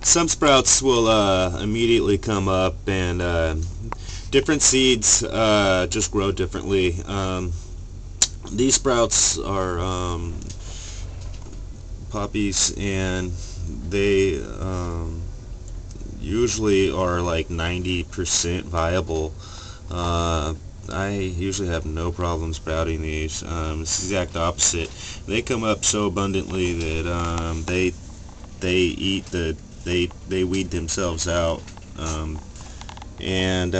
Some sprouts will immediately come up, and different seeds just grow differently. These sprouts are poppies, and they usually are like 90% viable. I usually have no problem sprouting these. It's the exact opposite. They come up so abundantly that they eat they weed themselves out. And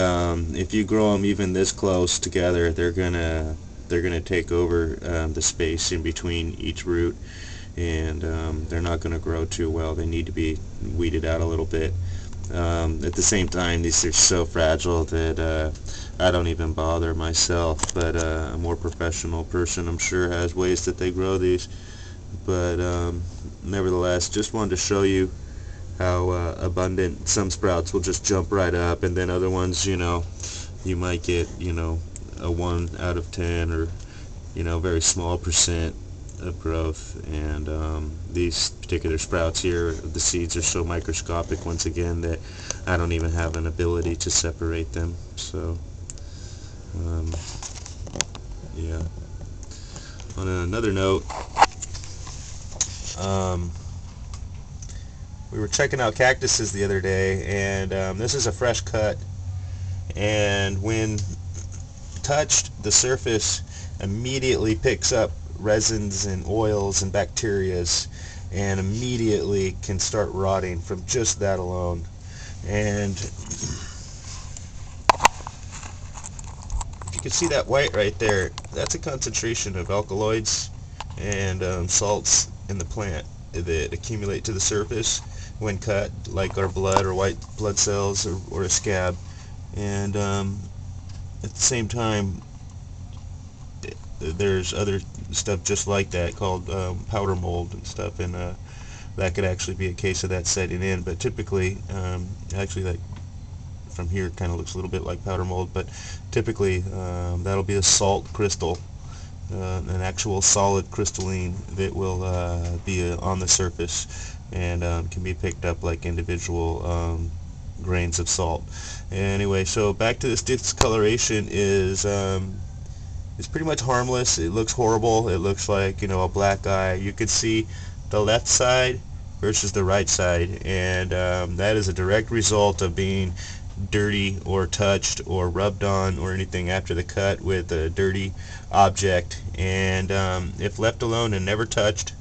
if you grow them even this close together, they're gonna take over the space in between each root, and they're not going to grow too well. They need to be weeded out a little bit. At the same time, these are so fragile that I don't even bother myself, but a more professional person, I'm sure, has ways that they grow these. But nevertheless, just wanted to show you how abundant some sprouts will just jump right up, and then other ones, you might get, a 1 out of 10, or very small percent of growth. And these particular sprouts here, the seeds are so microscopic once again that I don't even have an ability to separate them. So yeah. On another note, we were checking out cactuses the other day, and this is a fresh cut, and when touched, the surface immediately picks up resins and oils and bacterias, and immediately can start rotting from just that alone. And if you can see that white right there, that's a concentration of alkaloids and salts in the plant that accumulate to the surface when cut, like our blood or white blood cells, or a scab. And at the same time, there's other stuff just like that called powder mold and stuff, and that could actually be a case of that setting in. But typically, actually, like from here, it kind of looks a little bit like powder mold, but typically that'll be a salt crystal, an actual solid crystalline that will be on the surface, and can be picked up like individual grains of salt. Anyway, so back to this discoloration is it's pretty much harmless. It looks horrible. It looks like, a black eye. You could see the left side versus the right side, and that is a direct result of being dirty or touched or rubbed on or anything after the cut with a dirty object. And if left alone and never touched,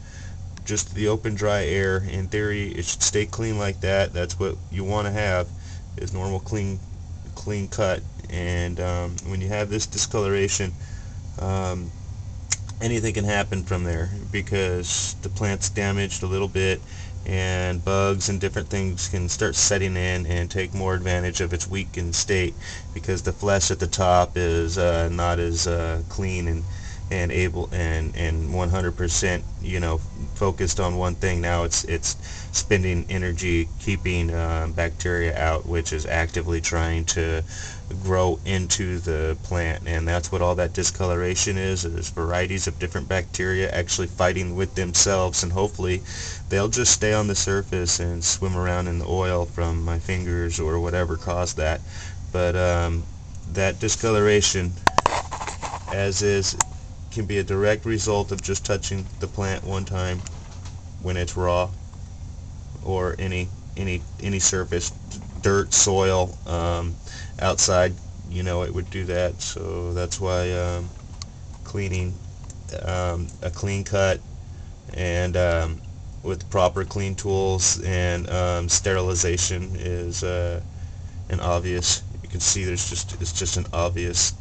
just the open dry air, in theory it should stay clean like that. That's what you want to have, is normal clean cut. And when you have this discoloration, anything can happen from there, because the plant's damaged a little bit, and bugs and different things can start setting in and take more advantage of its weakened state, because the flesh at the top is not as clean and able and 100% focused on one thing. Now it's spending energy keeping bacteria out, which is actively trying to grow into the plant. And that's what all that discoloration is varieties of different bacteria actually fighting with themselves, and hopefully they'll just stay on the surface and swim around in the oil from my fingers or whatever caused that. But that discoloration, as is, can be a direct result of just touching the plant one time when it's raw, or any surface, dirt, soil, outside, it would do that. So that's why cleaning, a clean cut, and with proper clean tools and sterilization is an obvious. You can see it's just an obvious